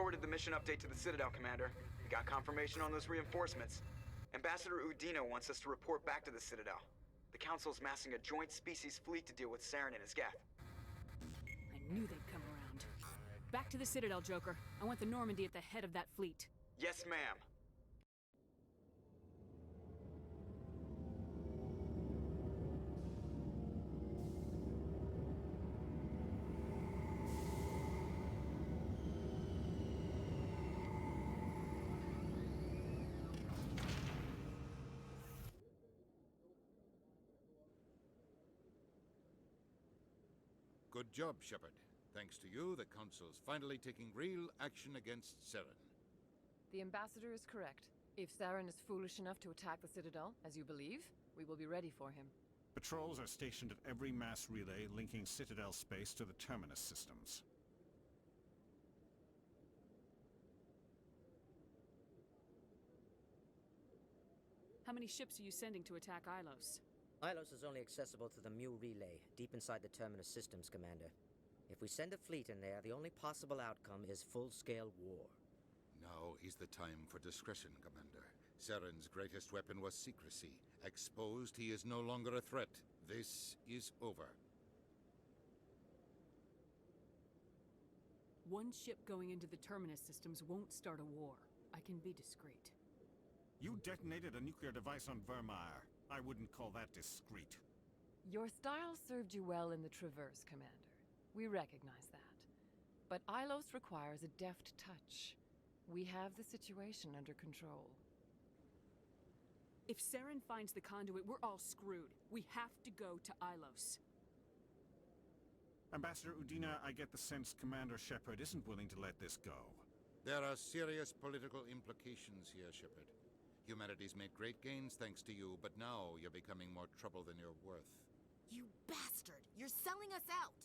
forwarded the mission update to the Citadel, Commander. We got confirmation on those reinforcements. Ambassador Udina wants us to report back to the Citadel. The Council's massing a joint species fleet to deal with Saren and his Geth. I knew they'd come around. Back to the Citadel, Joker. I want the Normandy at the head of that fleet. Yes, ma'am. Good job, Shepard. Thanks to you, the Council's finally taking real action against Saren. The Ambassador is correct. If Saren is foolish enough to attack the Citadel, as you believe, we will be ready for him. Patrols are stationed at every mass relay linking Citadel space to the Terminus systems. How many ships are you sending to attack Ilos? Ilos is only accessible to the Mu relay, deep inside the Terminus systems, Commander. If we send a fleet in there, the only possible outcome is full-scale war. Now is the time for discretion, Commander. Saren's greatest weapon was secrecy. Exposed, he is no longer a threat. This is over. One ship going into the Terminus systems won't start a war. I can be discreet. You detonated a nuclear device on Vermeer. I wouldn't call that discreet. Your style served you well in the Traverse, Commander. We recognize that. But Ilos requires a deft touch. We have the situation under control. If Saren finds the conduit, we're all screwed. We have to go to Ilos. Ambassador Udina, I get the sense Commander Shepard isn't willing to let this go. There are serious political implications here, Shepard. Humanity's made great gains thanks to you, but now you're becoming more trouble than you're worth. You bastard! You're selling us out!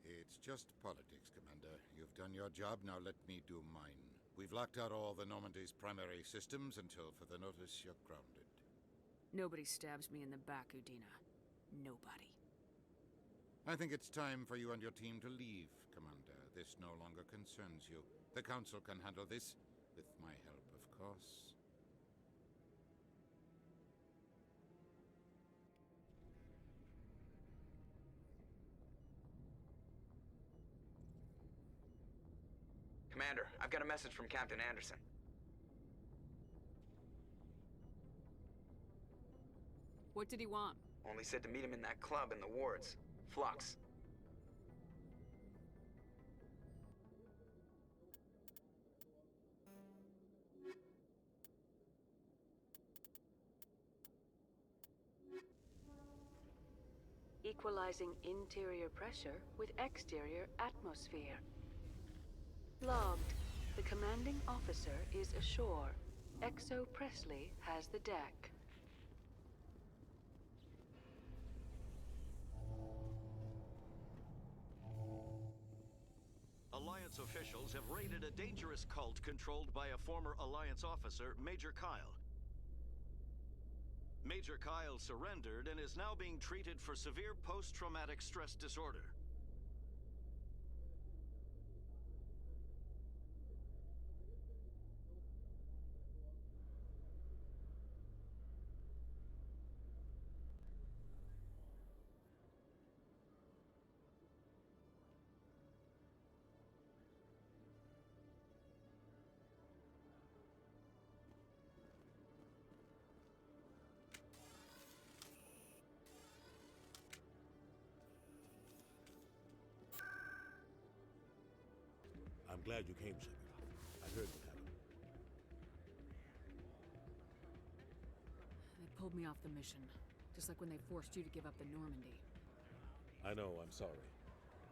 It's just politics, Commander. You've done your job, now let me do mine. We've locked out all the Normandy's primary systems until further notice you're grounded. Nobody stabs me in the back, Udina. Nobody. I think it's time for you and your team to leave, Commander. This no longer concerns you. The Council can handle this, with my help, of course. Commander, I've got a message from Captain Anderson. What did he want? Only said to meet him in that club in the wards. Flux. Equalizing interior pressure with exterior atmosphere. Logged. The commanding officer is ashore. Exo Presley has the deck. Alliance officials have raided a dangerous cult controlled by a former Alliance officer, Major Kyle. Major Kyle surrendered and is now being treated for severe post-traumatic stress disorder. I'm glad you came, Shepard. I heard what happened. They pulled me off the mission. Just like when they forced you to give up the Normandy. I know, I'm sorry.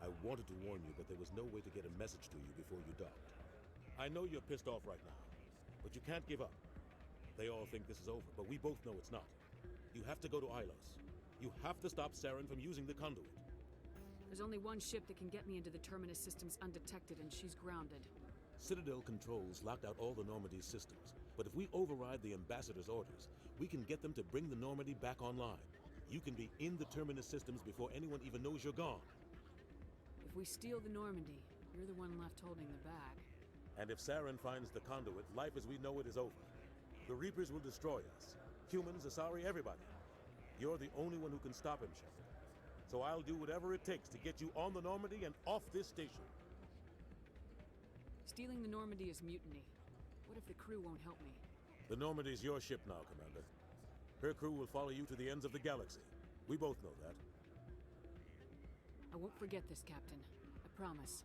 I wanted to warn you, but there was no way to get a message to you before you docked. I know you're pissed off right now, but you can't give up. They all think this is over, but we both know it's not. You have to go to Ilos. You have to stop Saren from using the conduit. There's only one ship that can get me into the Terminus systems undetected, and she's grounded. Citadel controls locked out all the Normandy's systems, but if we override the Ambassador's orders, we can get them to bring the Normandy back online. You can be in the Terminus systems before anyone even knows you're gone. If If we steal the Normandy, you're the one left holding the bag. And if Saren finds the conduit, life as we know it is over. The Reapers will destroy us. Humans, Asari, everybody. You're the only one who can stop him, Shepard. So I'll do whatever it takes to get you on the Normandy and off this station. Stealing the Normandy is mutiny. What if the crew won't help me? The Normandy's your ship now, Commander. Her crew will follow you to the ends of the galaxy. We both know that. I won't forget this, Captain. I promise.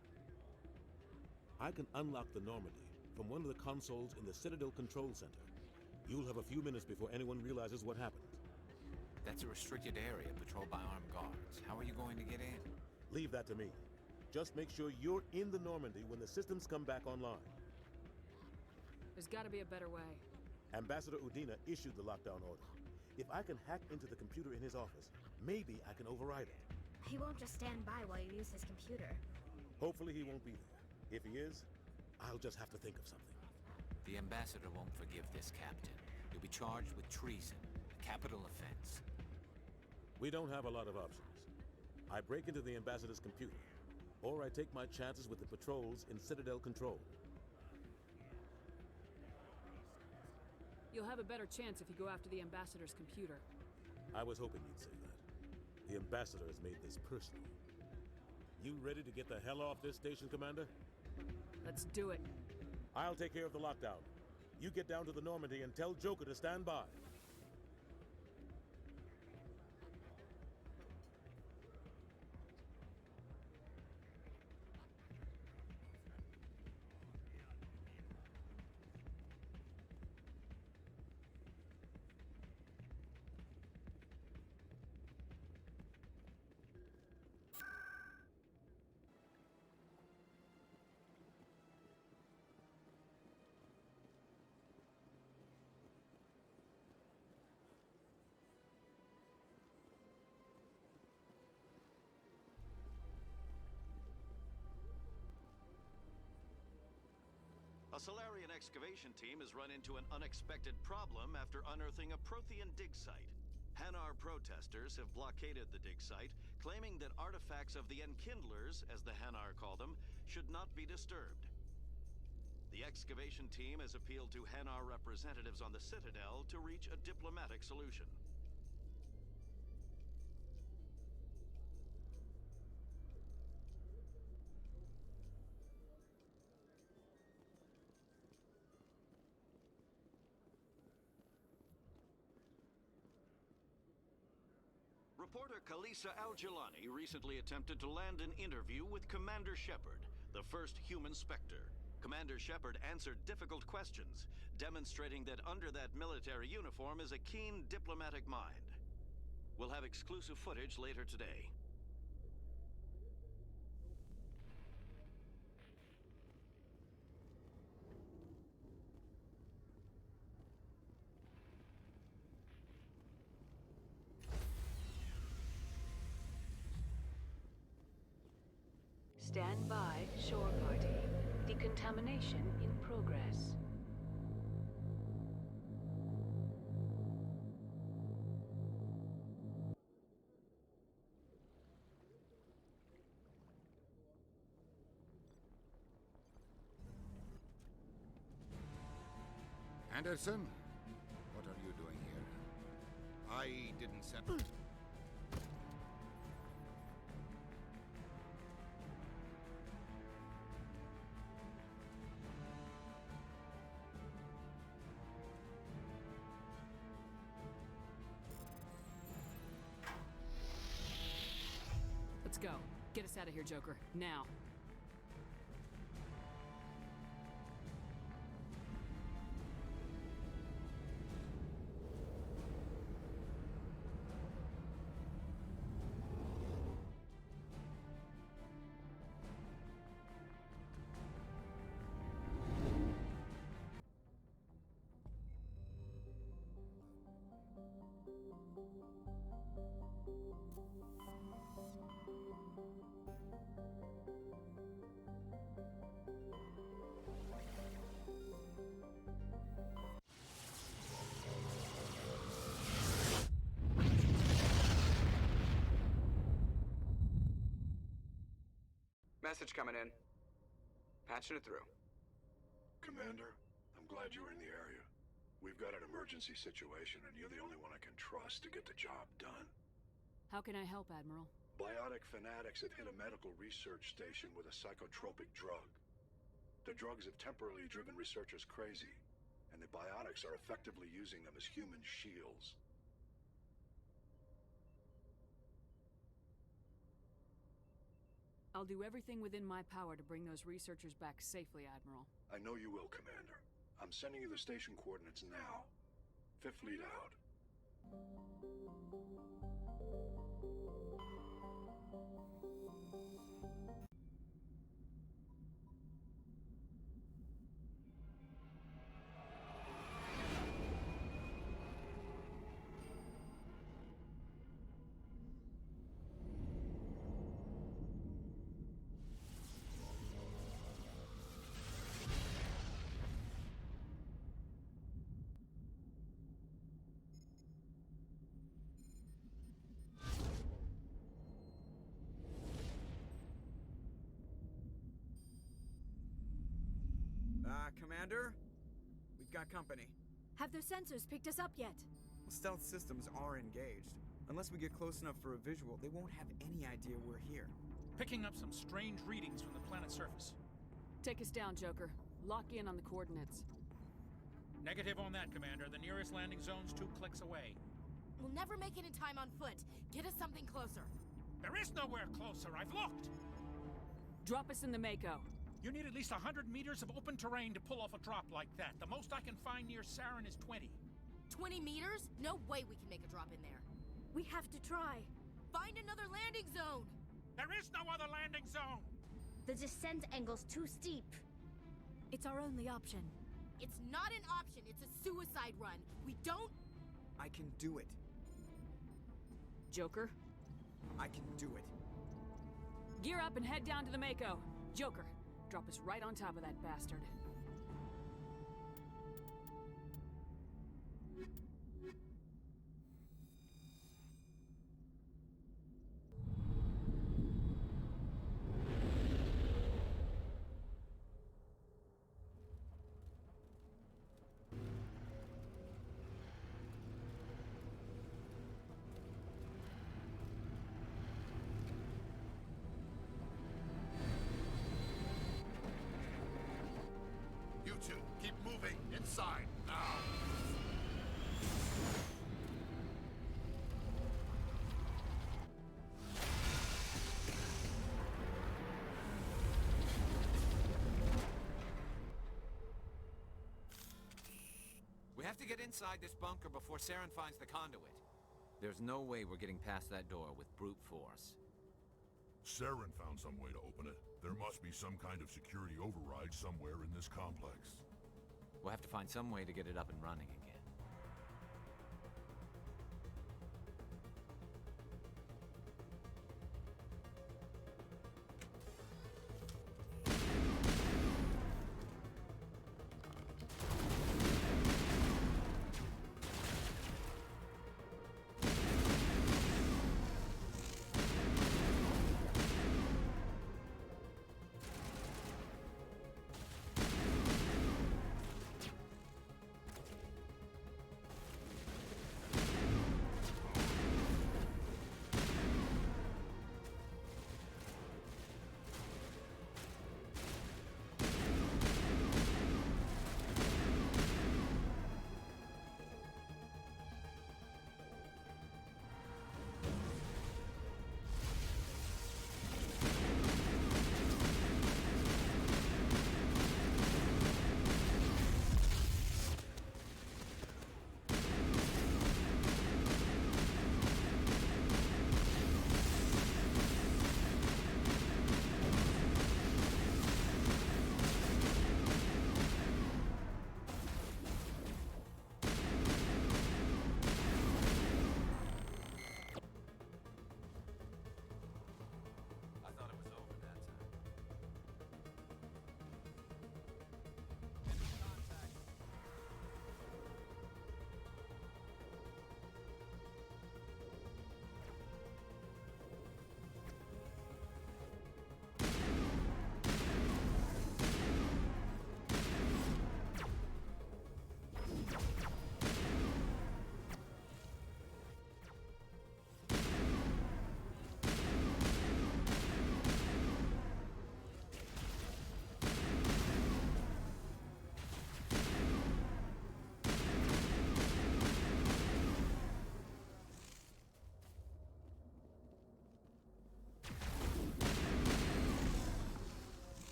I can unlock the Normandy from one of the consoles in the Citadel Control Center. You'll have a few minutes before anyone realizes what happened. That's a restricted area patrolled by armed guards. How are you going to get in? Leave that to me. Just make sure you're in the Normandy when the systems come back online. There's gotta be a better way. Ambassador Udina issued the lockdown order. If I can hack into the computer in his office, maybe I can override it. He won't just stand by while you use his computer. Hopefully he won't be there. If he is, I'll just have to think of something. The ambassador won't forgive this, Captain. You'll be charged with treason, a capital offense. We don't have a lot of options. I break into the ambassador's computer, or I take my chances with the patrols in Citadel Control. You'll have a better chance if you go after the ambassador's computer. I was hoping you'd say that. The ambassador has made this personal. You ready to get the hell off this station, Commander? Let's do it. I'll take care of the lockdown. You get down to the Normandy and tell Joker to stand by. A Solarian excavation team has run into an unexpected problem after unearthing a Prothean dig site. Hanar protesters have blockaded the dig site, claiming that artifacts of the Enkindlers, as the Hanar call them, should not be disturbed. The excavation team has appealed to Hanar representatives on the Citadel to reach a diplomatic solution. Reporter Kalisa Al-Jilani recently attempted to land an interview with Commander Shepard, the first human Spectre. Commander Shepard answered difficult questions, demonstrating that under that military uniform is a keen diplomatic mind. We'll have exclusive footage later today. Stand by, shore party. Decontamination in progress. Anderson? What are you doing here? I didn't send... Let's go. Get us out of here, Joker. Now. Message coming in. Patching it through. Commander, I'm glad you were in the area. We've got an emergency situation, and you're the only one I can trust to get the job done. How can I help, Admiral? Biotic fanatics have hit a medical research station with a psychotropic drug. The drugs have temporarily driven researchers crazy, and the biotics are effectively using them as human shields. I'll do everything within my power to bring those researchers back safely, Admiral. I know you will, Commander. I'm sending you the station coordinates now. Fifth Fleet out. Commander? We've got company. Have their sensors picked us up yet? Well, stealth systems are engaged. Unless we get close enough for a visual, they won't have any idea we're here. Picking up some strange readings from the planet's surface. Take us down, Joker. Lock in on the coordinates. Negative on that, Commander. The nearest landing zone's 2 clicks away. We'll never make it in time on foot. Get us something closer. There is nowhere closer. I've looked. Drop us in the Mako. You need at least 100 meters of open terrain to pull off a drop like that. The most I can find near Saren is 20. 20 meters? No way we can make a drop in there. We have to try. Find another landing zone! There is no other landing zone! The descent angle's too steep. It's our only option. It's not an option, it's a suicide run. We don't... I can do it. Joker? I can do it. Gear up and head down to the Mako. Joker, drop us right on top of that bastard. You two, keep moving inside now. We have to get inside this bunker before Saren finds the conduit. There's no way we're getting past that door with brute force. Saren found some way to open it. There must be some kind of security override somewhere in this complex. We'll have to find some way to get it up and running again.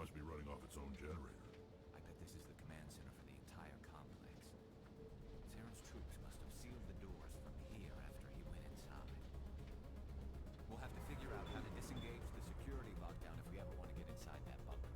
must be running off its own generator. I bet this is the command center for the entire complex. Saren's troops must have sealed the doors from here after he went inside. We'll have to figure out how to disengage the security lockdown if we ever want to get inside that bunker.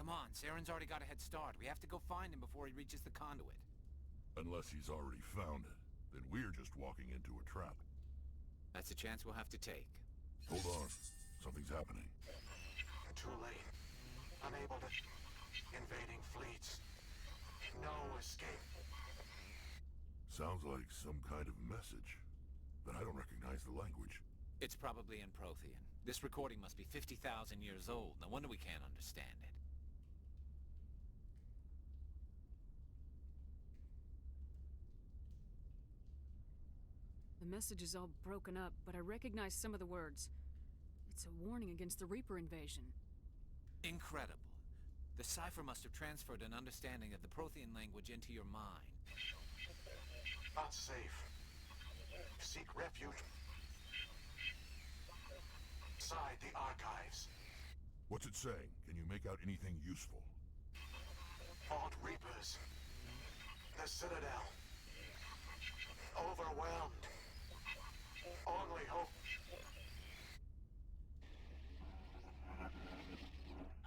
Come on, Saren's already got a head start. We have to go find him before he reaches the conduit. Unless he's already found it, then we're just walking into a trap. That's a chance we'll have to take. Hold on. Something's happening. Too late. Unable to... Invading fleets. No escape. Sounds like some kind of message, but I don't recognize the language. It's probably in Prothean. This recording must be 50,000 years old. No wonder we can't understand it. The message is all broken up, but I recognize some of the words. It's a warning against the Reaper invasion. Incredible. The cipher must have transferred an understanding of the Prothean language into your mind. Unsafe. Seek refuge. Inside the archives. What's it saying? Can you make out anything useful? Fought Reapers. The Citadel. Overwhelmed. Only hope.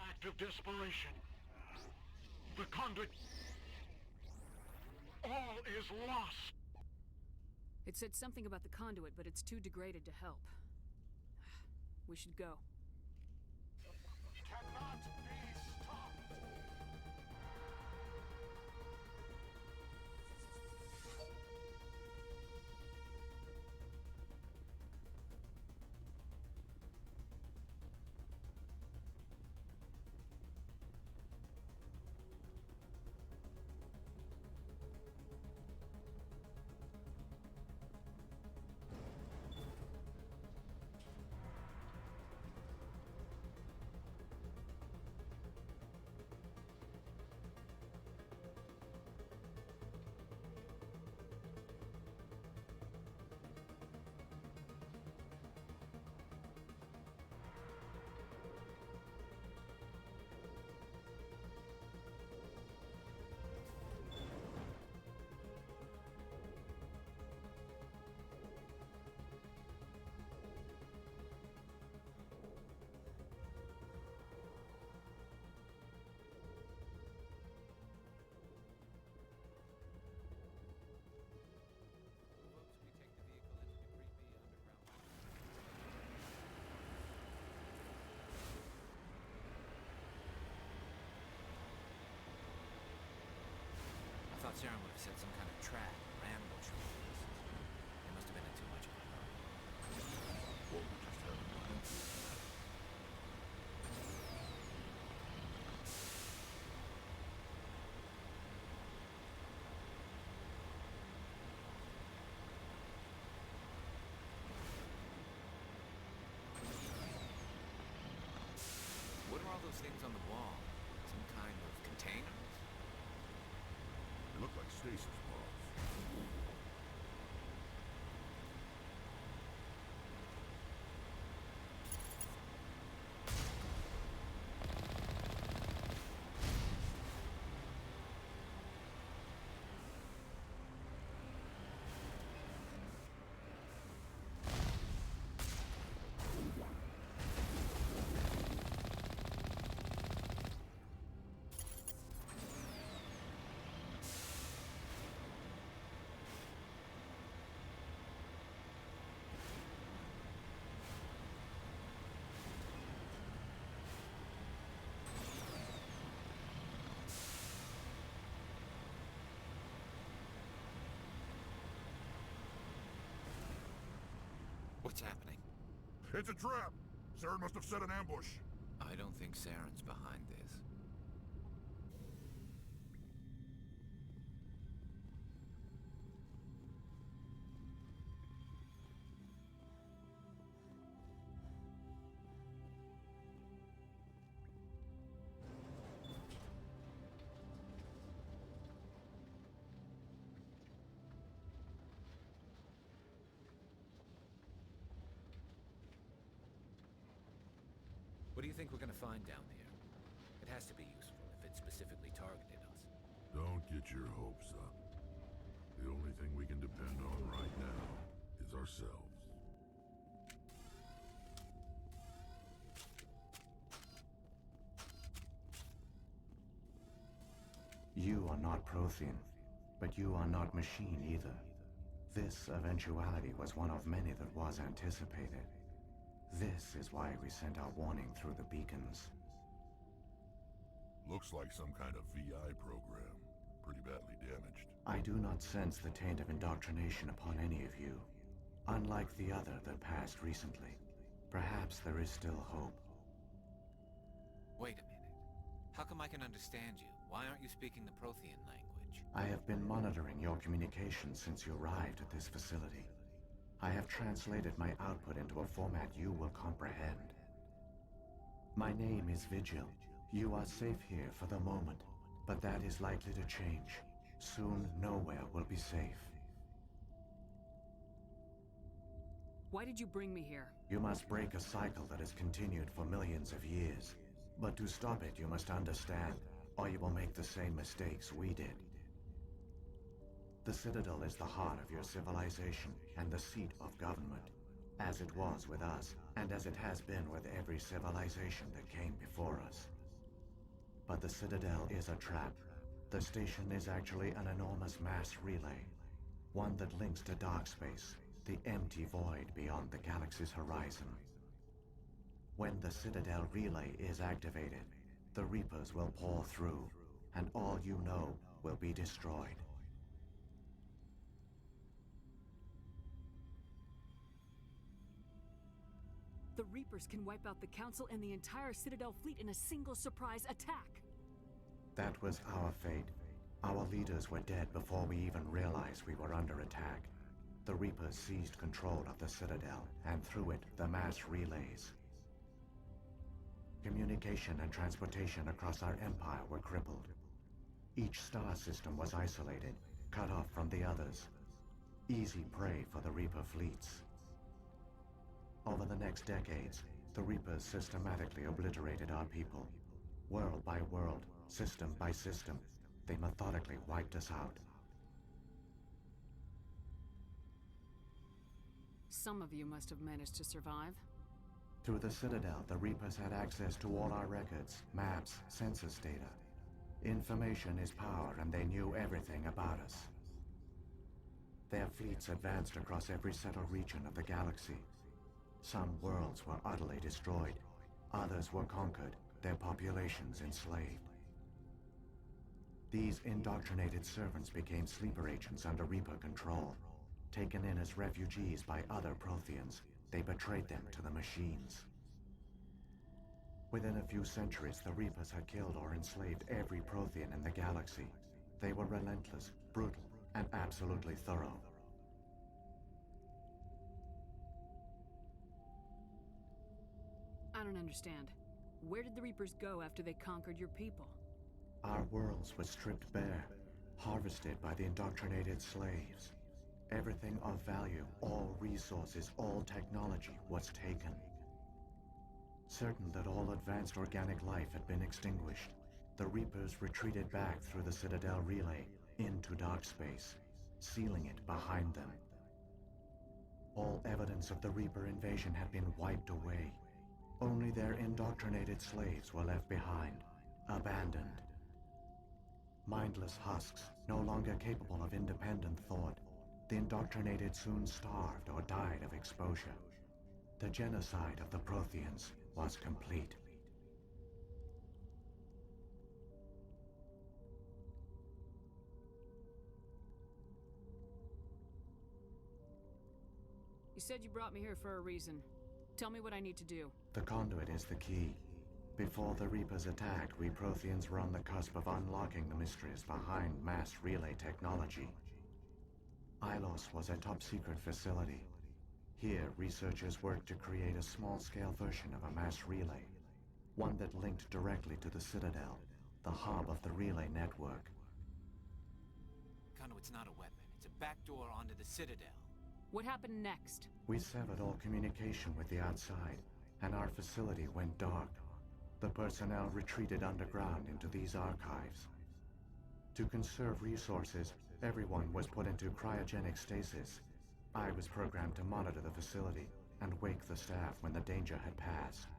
Act of desperation. The conduit. All is lost. It said something about the conduit, but it's too degraded to help. We should go. Cannot be stopped. Saren would have set some kind of trap or ambush for us. They must have been in too much of a hurry. Or we just haven't run into it. What are all those things on the wall? Some kind of containers? They look like stasis pods. What's happening? It's a trap! Saren must have set an ambush. I don't think Saren's behind this. What do you think we're gonna find down there? It has to be useful if it specifically targeted us. Don't get your hopes up. The only thing we can depend on right now is ourselves. You are not Prothean, but you are not machine either. This eventuality was one of many that was anticipated. This is why we sent our warning through the beacons. Looks like some kind of VI program. Pretty badly damaged. I do not sense the taint of indoctrination upon any of you. Unlike the other that passed recently. Perhaps there is still hope. Wait a minute. How come I can understand you? Why aren't you speaking the Prothean language? I have been monitoring your communications since you arrived at this facility. I have translated my output into a format you will comprehend. My name is Vigil. You are safe here for the moment, but that is likely to change. Soon, nowhere will be safe. Why did you bring me here? You must break a cycle that has continued for millions of years. But to stop it, you must understand, or you will make the same mistakes we did. The Citadel is the heart of your civilization and the seat of government, as it was with us, and as it has been with every civilization that came before us. But the Citadel is a trap. The station is actually an enormous mass relay, one that links to dark space, the empty void beyond the galaxy's horizon. When the Citadel relay is activated, the Reapers will pour through, and all you know will be destroyed. The Reapers can wipe out the Council and the entire Citadel fleet in a single surprise attack. That was our fate. Our leaders were dead before we even realized we were under attack. The Reapers seized control of the Citadel, and through it, the mass relays. Communication and transportation across our empire were crippled. Each star system was isolated, cut off from the others. Easy prey for the Reaper fleets. Over the next decades, the Reapers systematically obliterated our people. World by world, system by system, they methodically wiped us out. Some of you must have managed to survive. Through the Citadel, the Reapers had access to all our records, maps, census data. Information is power, and they knew everything about us. Their fleets advanced across every settled region of the galaxy. Some worlds were utterly destroyed. Others were conquered, their populations enslaved. These indoctrinated servants became sleeper agents under Reaper control. Taken in as refugees by other Protheans, they betrayed them to the machines. Within a few centuries, the Reapers had killed or enslaved every Prothean in the galaxy. They were relentless, brutal, and absolutely thorough. I don't understand. Where did the Reapers go after they conquered your people? Our worlds were stripped bare, harvested by the indoctrinated slaves. Everything of value, all resources, all technology was taken. Certain that all advanced organic life had been extinguished, the Reapers retreated back through the Citadel relay into dark space, sealing it behind them. All evidence of the Reaper invasion had been wiped away. Only their indoctrinated slaves were left behind, abandoned. Mindless husks, no longer capable of independent thought, the indoctrinated soon starved or died of exposure. The genocide of the Protheans was complete. You said you brought me here for a reason. Tell me what I need to do. The conduit is the key. Before the Reapers attacked, we Protheans were on the cusp of unlocking the mysteries behind mass relay technology. Ilos was a top-secret facility. Here, researchers worked to create a small-scale version of a mass relay, one that linked directly to the Citadel, the hub of the relay network. Conduit's not a weapon. It's a backdoor onto the Citadel. What happened next? We severed all communication with the outside, and our facility went dark. The personnel retreated underground into these archives. To conserve resources, everyone was put into cryogenic stasis. I was programmed to monitor the facility and wake the staff when the danger had passed.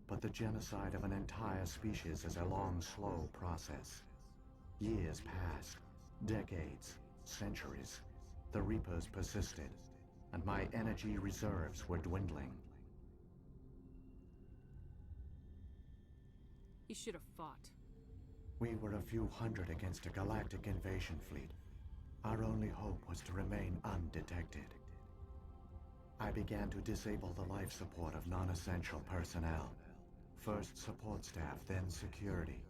But the genocide of an entire species is a long, slow process. Years passed, decades, centuries. The Reapers persisted, and my energy reserves were dwindling. You should have fought. We were a few hundred against a galactic invasion fleet. Our only hope was to remain undetected. I began to disable the life support of non-essential personnel. First support staff, then security.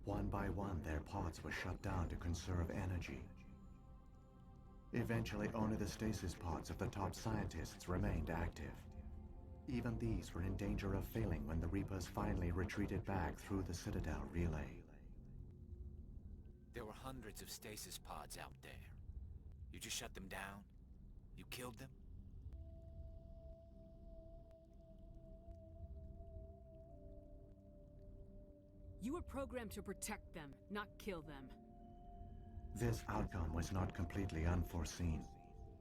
One by one, their pods were shut down to conserve energy. Eventually, only the stasis pods of the top scientists remained active. Even these were in danger of failing when the Reapers finally retreated back through the Citadel relay. There were hundreds of stasis pods out there. You just shut them down? You killed them? You were programmed to protect them, not kill them. This outcome was not completely unforeseen.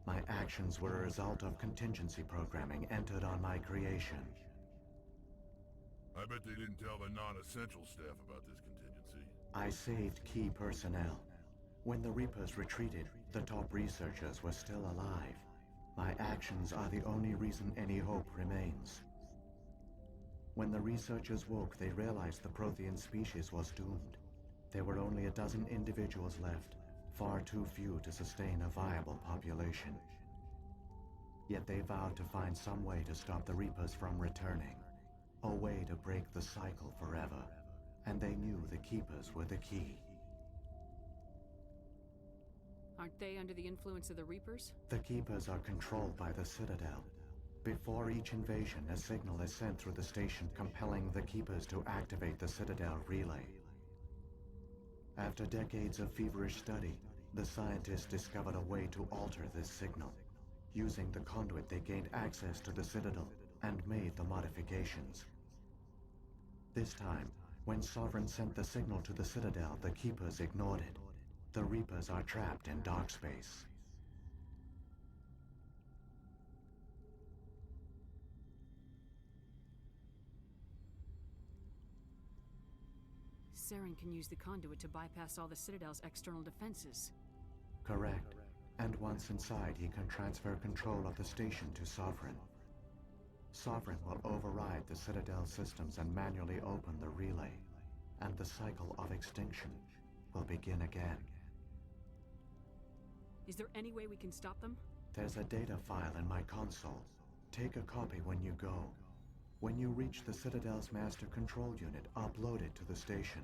My actions were a result of contingency programming entered on my creation. I bet they didn't tell the non-essential staff about this contingency. I saved key personnel. When the Reapers retreated, the top researchers were still alive. My actions are the only reason any hope remains. When the researchers woke, they realized the Prothean species was doomed. There were only a dozen individuals left, far too few to sustain a viable population. Yet they vowed to find some way to stop the Reapers from returning, a way to break the cycle forever, and they knew the Keepers were the key. Aren't they under the influence of the Reapers? The Keepers are controlled by the Citadel. Before each invasion, a signal is sent through the station compelling the Keepers to activate the Citadel relay. After decades of feverish study, the scientists discovered a way to alter this signal. Using the conduit, they gained access to the Citadel and made the modifications. This time, when Sovereign sent the signal to the Citadel, the Keepers ignored it. The Reapers are trapped in dark space. Saren can use the conduit to bypass all the Citadel's external defenses. Correct. And once inside, he can transfer control of the station to Sovereign. Sovereign will override the Citadel systems and manually open the relay, and the cycle of extinction, will begin again. Is there any way we can stop them? There's a data file in my console. Take a copy when you go. When you reach the Citadel's master control unit, upload it to the station.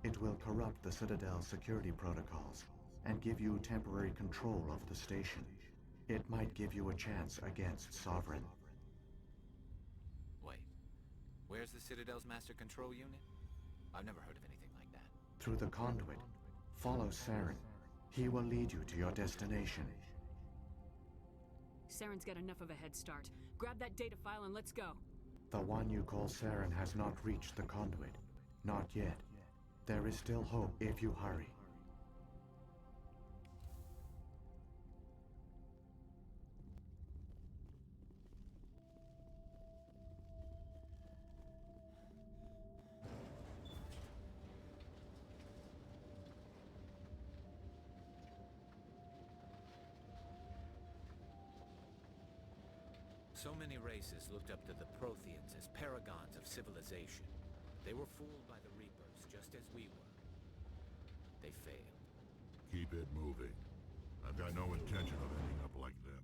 It will corrupt the Citadel's security protocols and give you temporary control of the station. It might give you a chance against Sovereign. Wait. Where's the Citadel's master control unit? I've never heard of anything like that. Through the conduit, follow Saren. He will lead you to your destination. Saren's got enough of a head start. Grab that data file and let's go. The one you call Saren has not reached the conduit. Not yet. There is still hope if you hurry. So many races looked up to the Protheans as paragons of civilization. They were fooled by the Reapers, just as we were. They failed. Keep it moving. I've got no intention of ending up like them.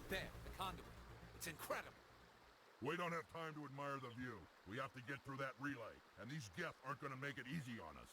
There, the conduit. It's incredible. We don't have time to admire the view. We have to get through that relay, and these Geth aren't gonna make it easy on us.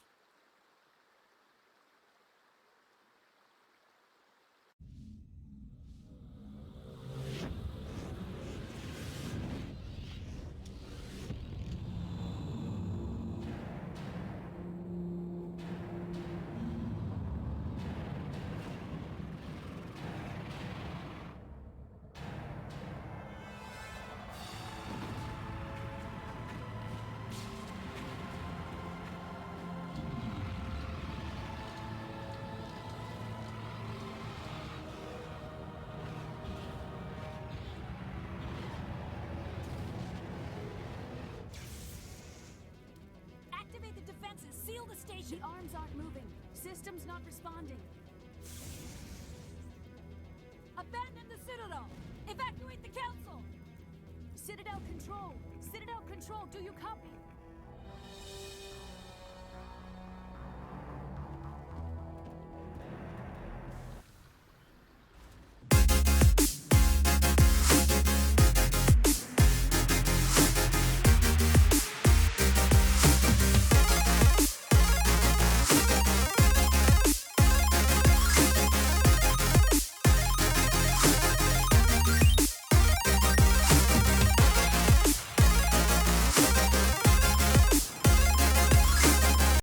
station! The arms aren't moving. System's not responding. Abandon the Citadel! Evacuate the Council! Citadel Control! Citadel Control, do you copy?